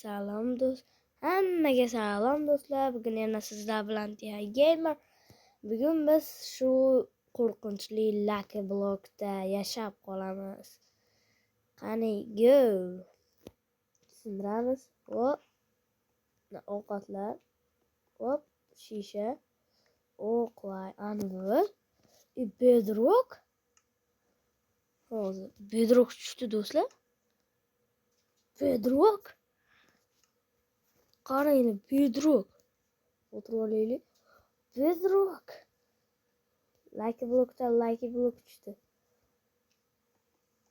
Salom do'st. Hammaga salom do'stlar. Bugun yana sizlar bilan Tia Gamer. Bugun biz shu qo'rqinchli Lucky Blockda yashab qolamiz. Qani go. Sindiramiz. Hop. Ovqatlar. Hop. Shisha. O'qlar. Anvur. Bedrock. Hozir Bedrock tushdi do'stlar. Bedrock. Qarang, Bedrock. O'tirib olaylik. Bedrock. Lucky Block tushdi.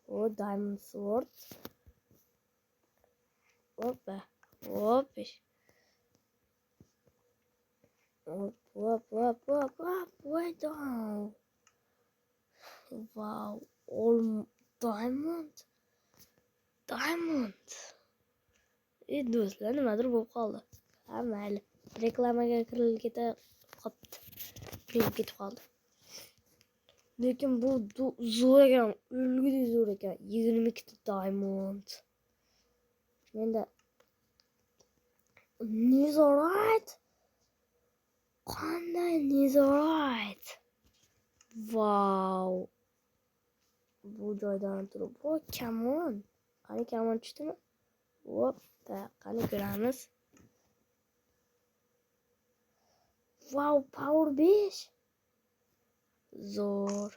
O Diamond Sword. Hoppa. Hop. Hop. Way down. Wow. All diamond. Do'stlar, nimadir bo'lib qoldi. Ha, mayli. Reklamaga kirilib ketib qoldi. Lekin bu zo'r ekan, o'lgudek zo'r ekan. 22 ta diamond. Menda Netherite. Qanday Netherite? Wow. Bu joydan turib, come on. Qani kamon tushdimi? Hop, qani ko'ramiz. Wow, power 5. Zo'r.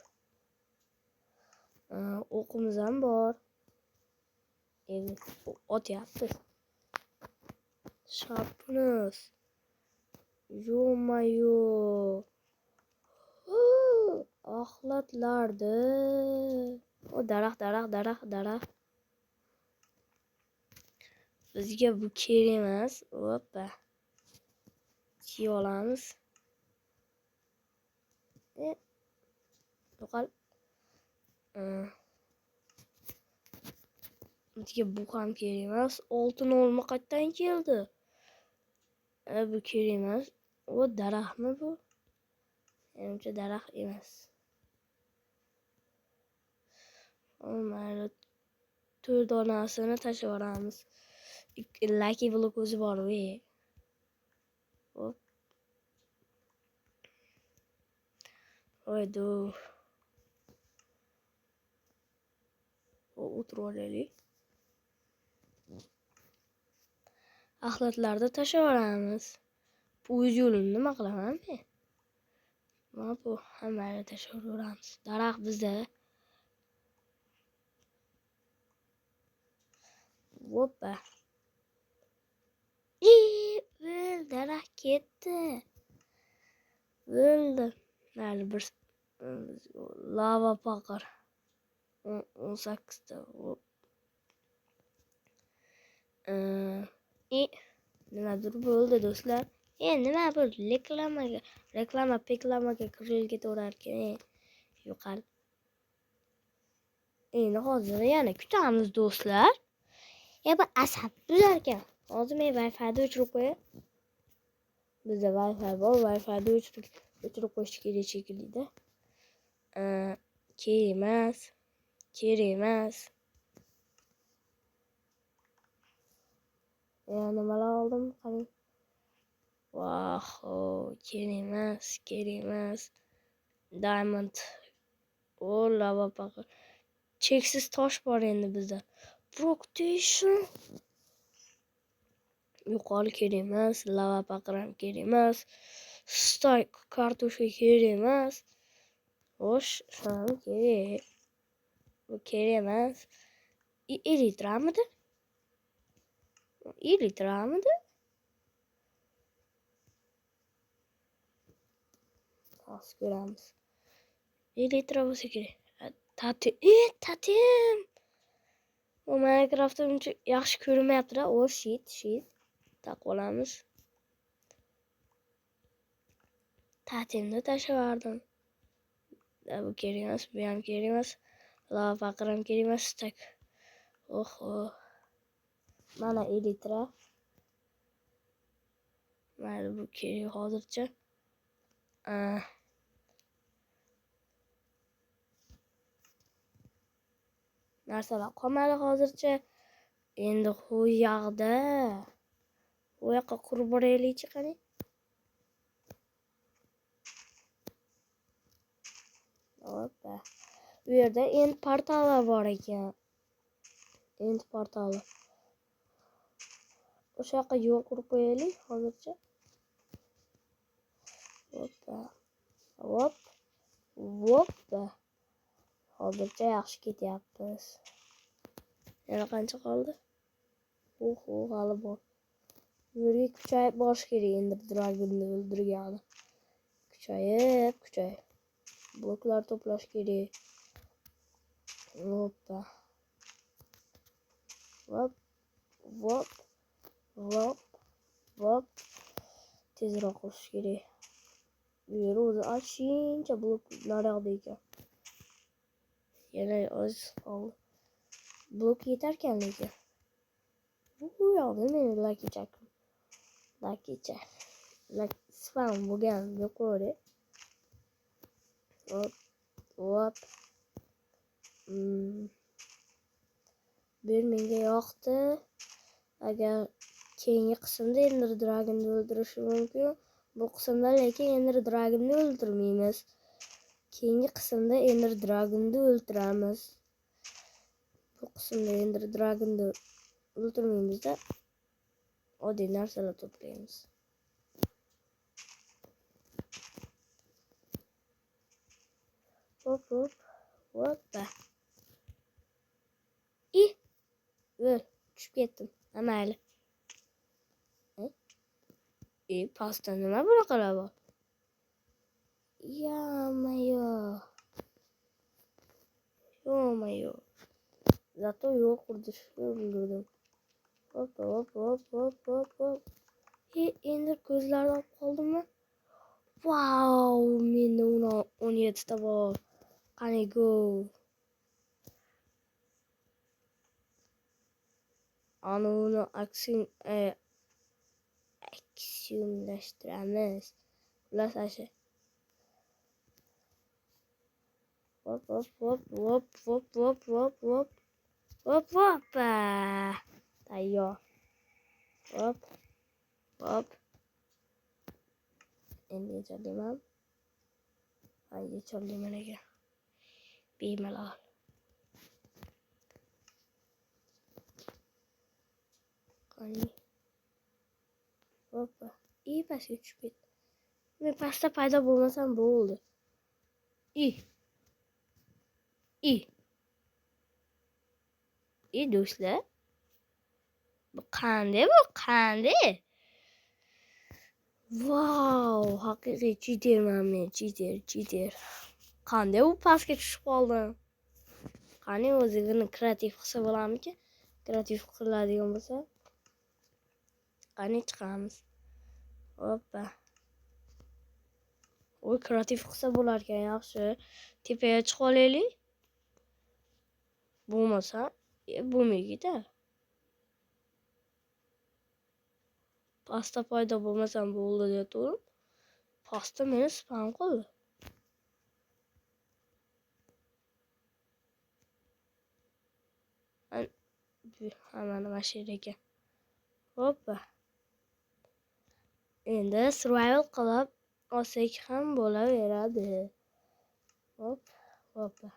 O'qimiz ham bor. Otyapti. Sharpness. Yo-mayo. Axlatlardi. O daraxt. Bizga bu kerak emas. Hoppa. Kiyib olamiz. Yo'qol. Bizga bu ham kerak emas. Oltin olma qayerdan keldi? Bu kerak emas. O daraxtmi bu? Menimcha daraxt emas. Mayli. 4 donasini tashlab yuboramiz. Lucky Block o'zi bor-ku. Hop. Oydo. O'tirib olaylik. Axlatlarni tashlab yuboramiz. Bu o'z yo'lini nima qilaman men? Mana bu hammani tashlab yuboramiz. Daraxt bizda. Hoppa. Daraxt ketdi. O'ldi. Mayli, bir lava paqir. 18 ta. Nimadir bo'ldi do'stlar. Nima bu reklamaga kirilib ketaverar ekan. Yo'qol. Endi hozir yana kutamiz do'stlar. Bu asab buzar ekan. Hozir men Wi-Fi ni o'chirib qo'yay. Bizda Wi-Fi bor, Wi-Fi ni o'chirib qo'yish kerak shekilli-da. Kerak emas. Nimalar oldim? Qarang. Wow, kerak emas. Diamond. Lava paqir. Cheksiz tosh bor endi bizda. Protection. Yo'qol, kerak emas. Lava paqir ham kerak emas. Stack kartoshka kerak emas. Xo'sh, shunam kerak. Bu kerak emas. Elitramidi? Hozir ko'ramiz. Elitra bo'lsa kerak. Tatim. Bu Minecraftda uncha yaxshi ko'rinmayapti-da. Shit. Taqolamiz. Tatimni tashlab yubordim. Bu kerak emas, bu ham kerak emas. Lava paqir ham kerak emas, stack. Oho. Mana elitra. Mayli, bu kerak hozircha. Narsalar qolmadi hozircha. Endi u yoqda. U yoqqa qurib boraylikchi qani. Hoppa. Bu yerda end portali bor ekan. End portali. O'sha yoqqa yo'l qurib qo'yaylik hozircha. Hoppa. Hop. Hoppa. Hozircha yaxshi ketyapmiz. Yana qancha qoldi? Hali bor. Bu yerga kuchayib borish kerak endi dragonni o'ldirgani. Kuchayib. Bloklar to'plash kerak. Hoppa. Hop. Tezroq qilish kerak. Bu yer o'zi achincha bloklar yoqda ekan. Yana oz qoldi. Blok yetarkan lekin. Bu yoqda meni lakicha. Spam bo'lgan yuqori. Hop. Bu menga yoqdi. Agar keyingi qismda Ender Dragonni o'ldirishi mumkin. Bu qismda lekin Ender Dragonni o'ldirmaymiz. Keyingi qismda Ender Dragonni o'ldiramiz. Bu qismda Ender Dragonni o'ldirmaymiz-da. Oddiy narsalar to'playmiz. Hoppa. Tushib ketdim. Mayli. Pasta nima bunaqalar bor? Yo-mayo. Zato yo'l qurdishni bildirdim. Hop. Endi ko'zlarni olib qoldimmi? Wow, menda 17 ta bor. Qani go. Uni aksiyonlashtiramiz. Ular sashi. Hop. Tayyor. Hop. Endi yechalayman. Yechalayman ekan. Bemalol. Qani. Hoppa. Pastga tushib ketdi. Men pastda paydo bo'lmasam bo'ldi. Do'stlar. Bu qanday? Wow, haqiqiy cheaterman men, cheater. Qanday u pastga tushib qoldim? Qani o'zini kreativ qilsa bo'ladimi? Kreativ qiladigan bo'lsa. Qani chiqamiz. Hoppa. Oy, kreativ qilsa bo'lar ekan, yaxshi. Tepaga chiqib olaylik. Bo'lmasa, bo'lmaydi-da. Pasta paydo bo'lmasam bo'ldi deb turib. Pasta meni spam qildi. Hammani mashina ekan. Hoppa. Endi survival qilib olsak ham bo'laveradi. Hoppa.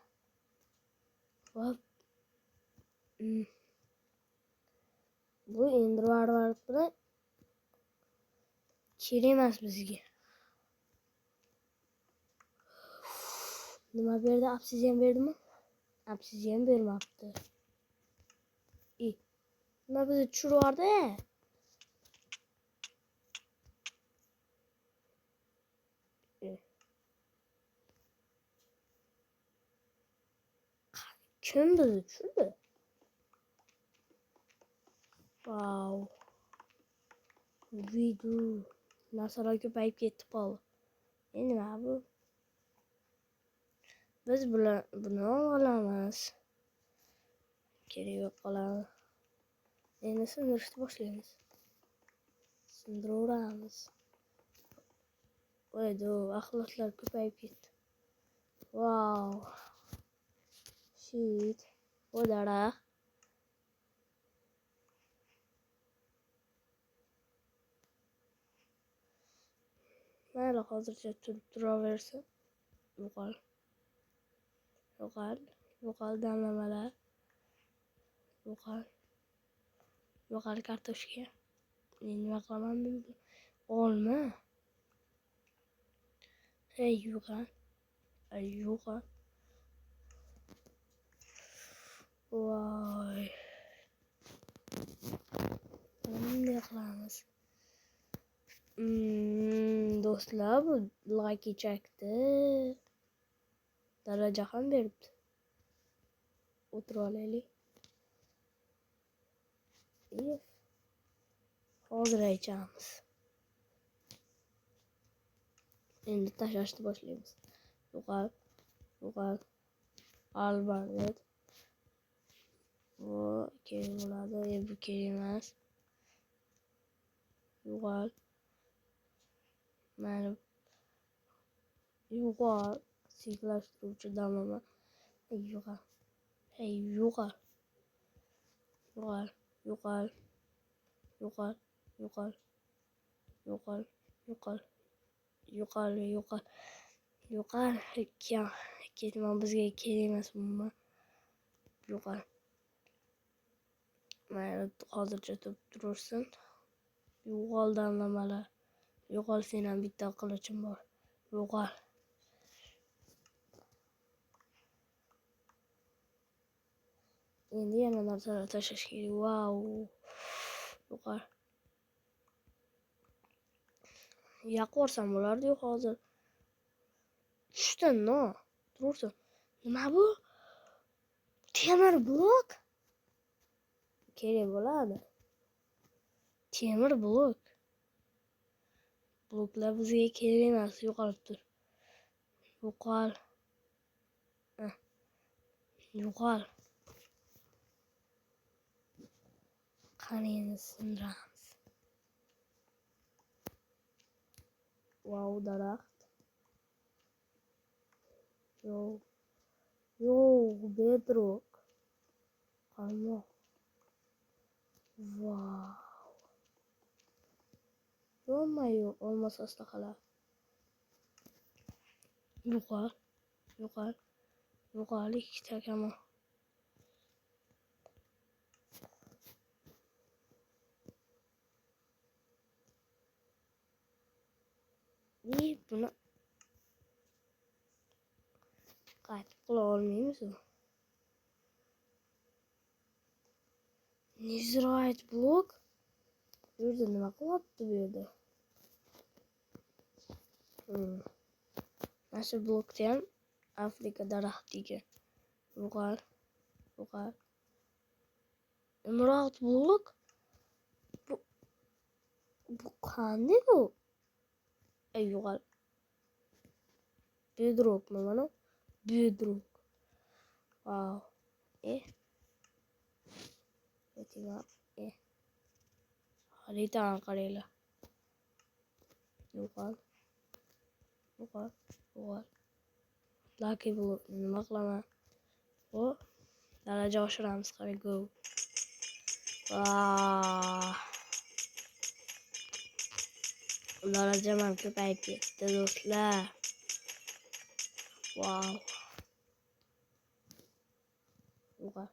Bu endi varvar bilan kerak emas bizga. Nima berdi? Obsidian berdimi? Obsidian bermabdi. Nima bizni tushirib yubordi? Kim bizni tushirdi? Wow. Video narsalar ko'payib ketdi qoldi. Nima bu? Biz buni olamiz. Kerak yo'q qoladi. Endi sindirishni boshlaymiz. Sindiravuramiz. Voydo, axlatlar ko'payib ketdi. Wow. Shit. O daraxt. Mayli, hozircha turib turaversin. Yo'qol damlamalar. Yo'qol kartoshka. Nima qilaman men? Olma. Yo'qol. Voy. Bunday qilamiz. Do'stlar, bu like chakdi. Daraja ham beribdi. O'tirib olaylik. Hozir aytamiz. Endi tashlashni boshlaymiz. Yo'qol. Albatta. Bu kerak bo'ladi, bu kerak emas. Yo'qol. Mana yo'qol. Sekinlashtiruvchi damlama. Yo'qol. Ketma, bizga kerak emas bundan. Yo'qol. Mayli, hozircha turib turursin. Yo'qol damlamalar. Yo'qol, sen ham bitta qilichim bor. Yo'qol. Endi yana narsalar tashlash kerak. Wow. Yo'qol. Yoqib yuborsam bo'lardi-yu hozir. Tushdi-no. Turursin. Nima bu? Temir blok. Kerak bo'ladi. Temir blok. Bloklar bizga kerak emas, yo'qolib tur. Yo'qol. Qani endi sindiramiz. Wow, daraxt. Yo'q, bedrock. Qalmoq. Wow. Yo'q, olmos astaxalar. Yo'qol, ikkita kamon. Buni qaytib qila olmaymiz. Netherite blok. Bu yerda nima qilyapti bu yerda? Mana shu blokda ham Afrika daraxtiga. Yo'qol. Emerald blok. Bu qanday bu? Yo'qol. Bedrockmi mana? Bedrock. Wow. Xaritani qaranglar. Yo'qol. Lucky block nima qilaman? Daraja oshiramiz, qarang, go. Darajam ham ko'payib ketdi, do'stlar. Wow. Yo'qol.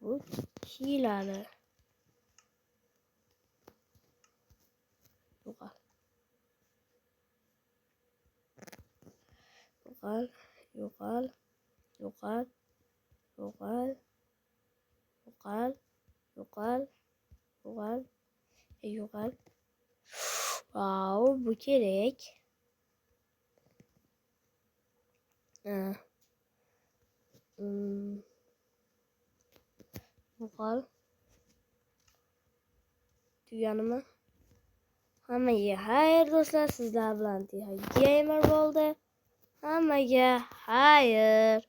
Bu hilali. Yo'qol. Wow, bu kerak. Yo'qol. Tuganimi? Hammaga xayr do'stlar, sizlar bilan Gamer bo'ldi. Hammaga xayr.